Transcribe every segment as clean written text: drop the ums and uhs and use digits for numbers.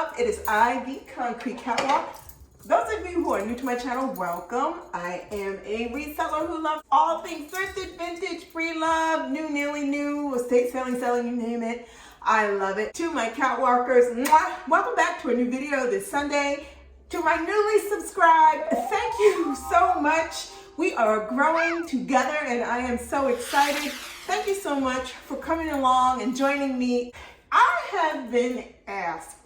love. It is I, the Concrete Catwalk. Those of you who are new to my channel, welcome. I am a reseller who loves all things thrifted, vintage, pre-loved, new, nearly new, estate selling, you name it. I love it. To my catwalkers, welcome back to a new video this Sunday. To my newly subscribed, thank you so much. We are growing together and I am so excited. Thank you so much for coming along and joining me. I have been asked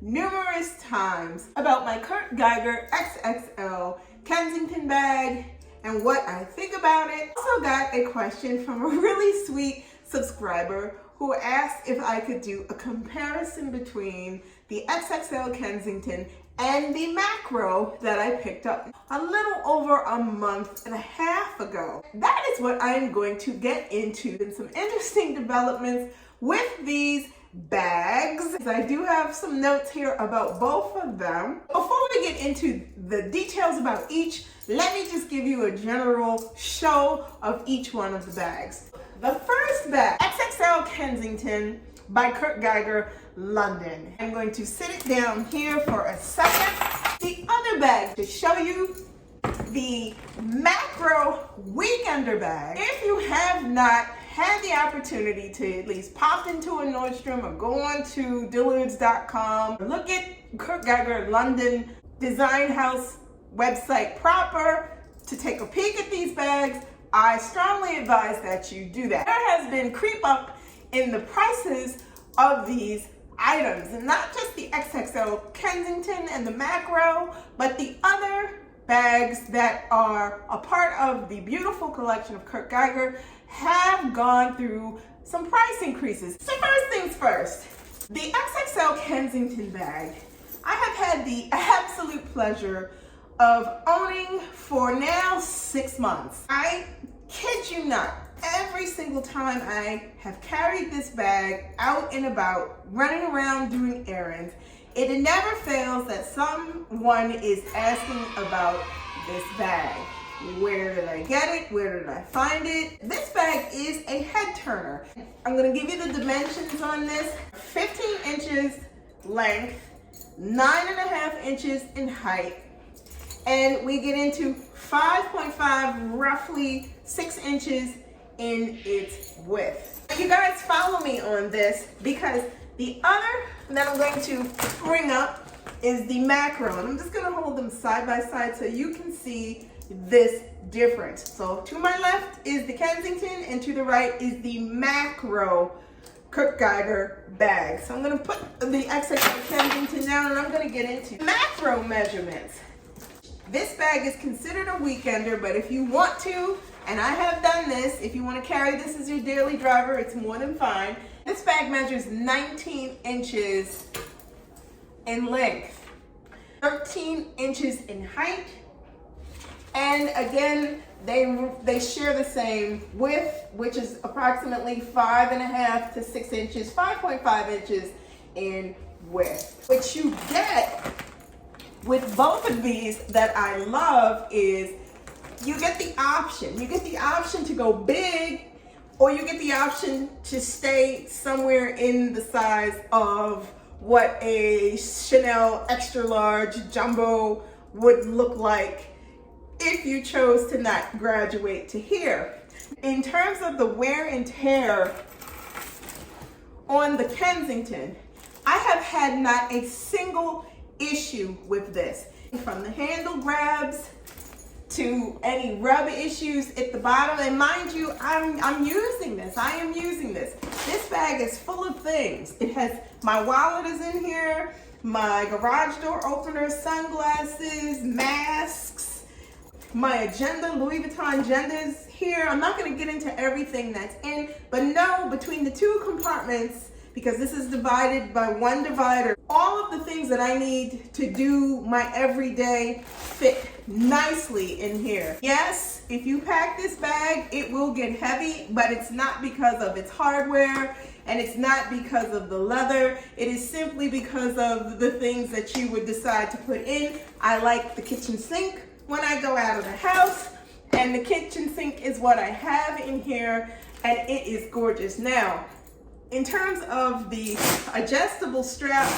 numerous times about my Kurt Geiger XXL Kensington bag and what I think about it. Also got a question from a really sweet subscriber who asked if I could do a comparison between the XXL Kensington and the macro that I picked up a little over a month and a half ago. That is what I am going to get into, and some interesting developments with these bags. I do have some notes here about both of them. Before we get into the details about each, let me just give you a general show of each one of the bags. The first bag, XXL Kensington by Kurt Geiger, London. I'm going to sit it down here for a second. The other bag to show you, the macro weekender bag. If you have not had the opportunity to at least pop into a Nordstrom or go on to dillards.com, look at Kurt Geiger London Design House website proper to take a peek at these bags, I strongly advise that you do that. There has been creep up in the prices of these items, and not just the XXL Kensington and the macro, but the other bags that are a part of the beautiful collection of Kurt Geiger have gone through some price increases. So first things first, the XXL Kensington bag, I have had the absolute pleasure of owning for now 6 months. I kid you not, every single time I have carried this bag out and about, running around doing errands, it never fails that someone is asking about this bag. Where did I get it? Where did I find it? This bag is a head turner. I'm gonna give you the dimensions on this. 15 inches length, 9.5 inches in height, and we get into 5.5, roughly 6 inches in its width. You guys follow me on this, because the other that I'm going to bring up is the macro, and I'm just going to hold them side by side so you can see this difference. So to my left is the Kensington, and to the right is the macro Kurt Geiger bag. So I'm going to put the XXL Kensington down, and I'm going to get into macro measurements. This bag is considered a weekender, but if you want to, and I have done this, if you want to carry this as your daily driver, it's more than fine. This bag measures 19 inches in length, 13 inches in height, and again, they share the same width, which is approximately 5.5 to 6 inches, 5.5 inches in width. What you get with both of these that I love is you get the option. You get the option to go big, or you get the option to stay somewhere in the size of what a Chanel extra large jumbo would look like if you chose to not graduate to here. In terms of the wear and tear on the Kensington, I have had not a single issue with this. From the handle grabs to any rub issues at the bottom, and mind you, I'm using this. I am using this. This bag is full of things. It has, my wallet is in here, my garage door opener, sunglasses, masks, my agenda, Louis Vuitton agenda is here. I'm not going to get into everything that's in, but no, between the two compartments, because this is divided by one divider, all of the things that I need to do my everyday fit nicely in here. Yes, if you pack this bag, it will get heavy, but it's not because of its hardware, and it's not because of the leather. It is simply because of the things that you would decide to put in. I like the kitchen sink when I go out of the house, and the kitchen sink is what I have in here, and it is gorgeous. Now, in terms of the adjustable strap,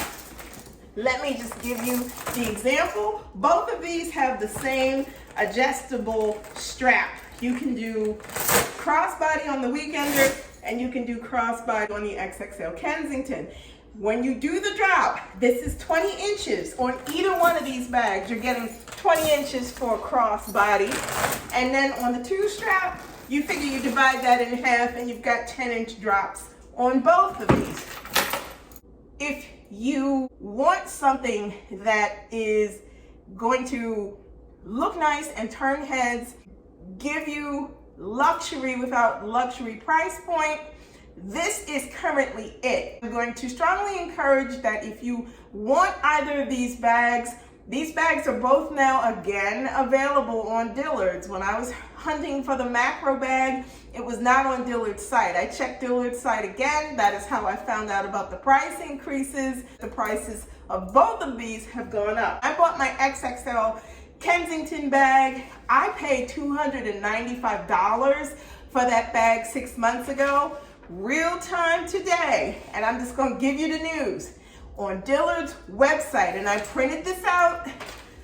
Let me just give you the example. Both of these have the same adjustable strap. You can do crossbody on the Weekender and you can do crossbody on the XXL Kensington. When you do the drop, this is 20 inches on either one of these bags. You're getting 20 inches for a crossbody. And then on the two strap, you figure you divide that in half and you've got 10-inch drops on both of these. If you want something that is going to look nice and turn heads, give you luxury without luxury price point, this is currently it. I'm going to strongly encourage that if you want either of these bags are both now again available on Dillard's. When I was hunting for the macro bag, it was not on Dillard's site. I checked Dillard's site again. That is how I found out about the price increases. The prices of both of these have gone up. I bought my XXL Kensington bag. I paid $295 for that bag 6 months ago. Real time today, and I'm just going to give you the news on Dillard's website, and I printed this out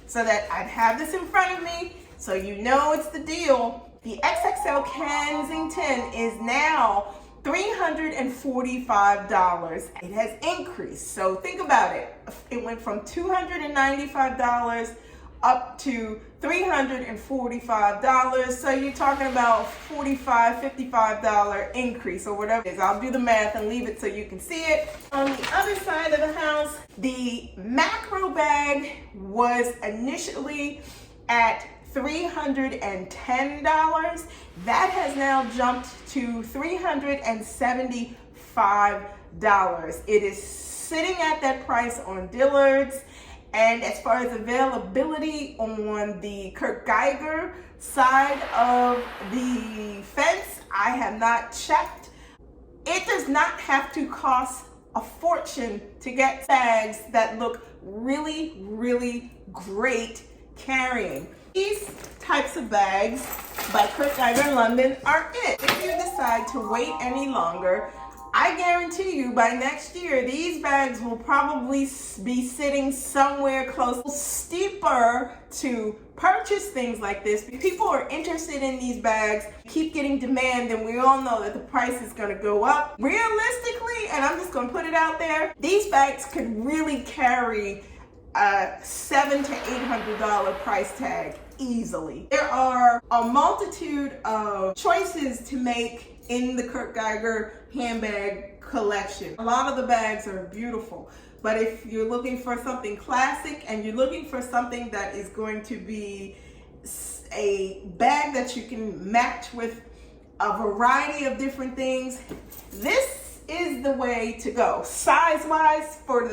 so that I'd have this in front of me so you know it's the deal. The XXL Kensington is now $345. It has increased, so think about it. It went from $295 up to $345. So you're talking about $45, $55 increase or whatever it is. I'll do the math and leave it so you can see it. On the other side of the house, the macro bag was initially at $310. That has now jumped to $375. It is sitting at that price on Dillard's. And as far as availability on the Kurtgeiger side of the fence, I have not checked. It does not have to cost a fortune to get bags that look really, really great carrying. These types of bags by Kurtgeiger in London are it. If you decide to wait any longer, I guarantee you by next year, these bags will probably be sitting somewhere close, steeper to purchase things like this. People are interested in these bags, keep getting demand, and we all know that the price is going to go up. Realistically, and I'm just going to put it out there, these bags could really carry a $700 to $800 price tag easily. There are a multitude of choices to make in the Kurtgeiger handbag collection. A lot of the bags are beautiful, but if you're looking for something classic and you're looking for something that is going to be a bag that you can match with a variety of different things, this is the way to go. Size-wise, for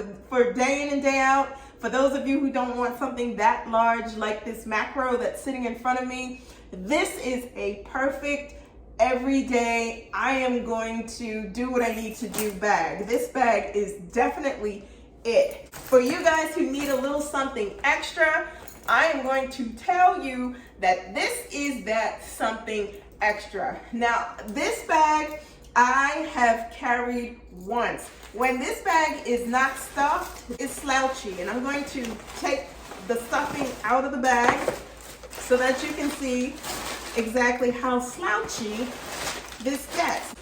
day in and day out, for those of you who don't want something that large like this macro that's sitting in front of me, this is a perfect every day I am going to do what I need to do bag. This bag is definitely it. For you guys who need a little something extra, I am going to tell you that this is that something extra. Now, this bag I have carried once. When this bag is not stuffed, it's slouchy, and I'm going to take the stuffing out of the bag so that you can see exactly how slouchy this gets.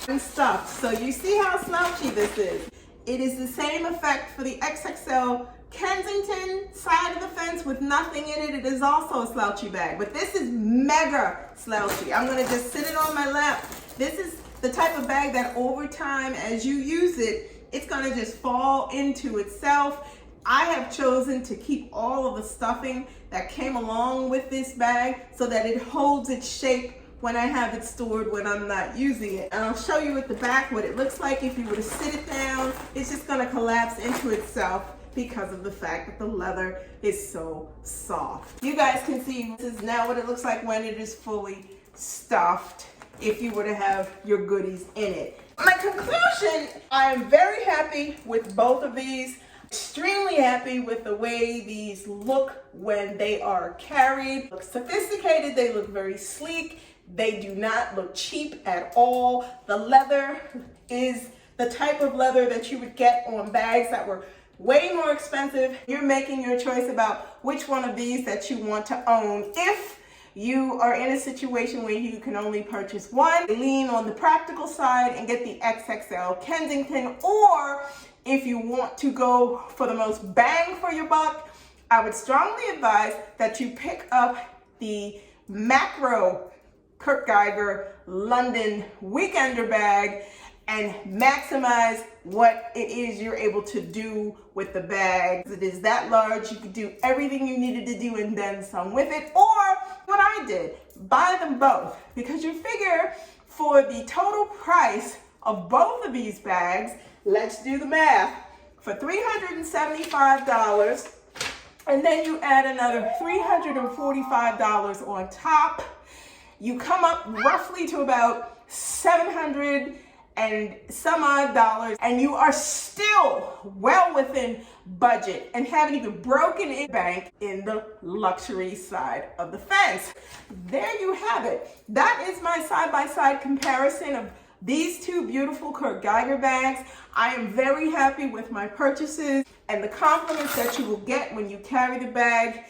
And stuffed. So you see how slouchy this is. It is the same effect for the XXL Kensington side of the fence with nothing in it. It is also a slouchy bag, but this is mega slouchy. I'm gonna just sit it on my lap. This is the type of bag that over time, as you use it, it's gonna just fall into itself. I have chosen to keep all of the stuffing that came along with this bag so that it holds its shape when I have it stored when I'm not using it. And I'll show you at the back what it looks like if you were to sit it down. It's just gonna collapse into itself because of the fact that the leather is so soft. You guys can see this is now what it looks like when it is fully stuffed, if you were to have your goodies in it. My conclusion, I am very happy with both of these. Extremely happy with the way these look when they are carried. They look sophisticated, they look very sleek, they do not look cheap at all. The leather is the type of leather that you would get on bags that were way more expensive. You're making your choice about which one of these that you want to own. If you are in a situation where you can only purchase one, lean on the practical side and get the XXL Kensington, or if you want to go for the most bang for your buck, I would strongly advise that you pick up the macro Kurt Geiger London weekender bag and maximize what it is you're able to do with the bag. It is that large, you could do everything you needed to do and then some with it. Or what I did, buy them both, because you figure for the total price of both of these bags, let's do the math, for $375, and then you add another $345 on top, you come up roughly to about 700 and some odd dollars, and you are still well within budget and haven't even broken in bank in the luxury side of the fence. There you have it. That is my side-by-side comparison of these two beautiful Kurt Geiger bags. I am very happy with my purchases and the compliments that you will get when you carry the bag.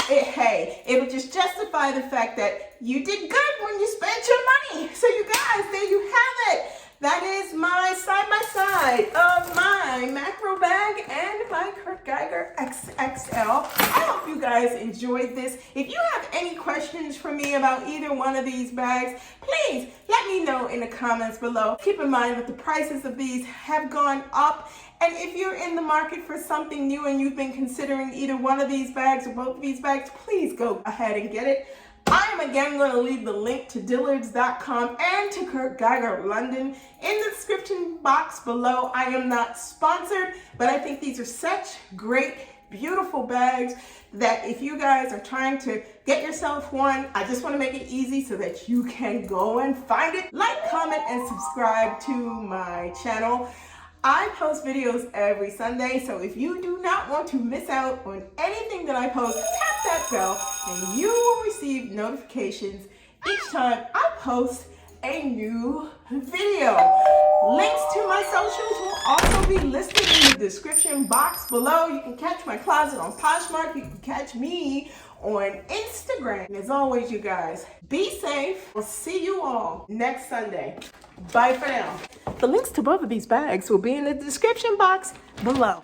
Hey, it will just justify the fact that you did good when you spent your money. So you guys, there you have it. That is my side-by-side of my macro bag and my Kurt Geiger XXL. I hope you guys enjoyed this. If you have any questions for me about either one of these bags, please let me know in the comments below. Keep in mind that the prices of these have gone up. And if you're in the market for something new and you've been considering either one of these bags or both of these bags, please go ahead and get it. I am again going to leave the link to dillards.com and to Kurt Geiger London in the description box below. I am not sponsored, but I think these are such great, beautiful bags that if you guys are trying to get yourself one, I just want to make it easy so that you can go and find it. Like, comment, and subscribe to my channel. I post videos every Sunday, so if you do not want to miss out on anything that I post, tap that bell and you will receive notifications each time I post a new video. Links to my socials will also be listed in the description box below. You can catch my closet on Poshmark. You can catch me on Instagram. And as always, you guys, be safe. We'll see you all next Sunday. Bye for now. The links to both of these bags will be in the description box below.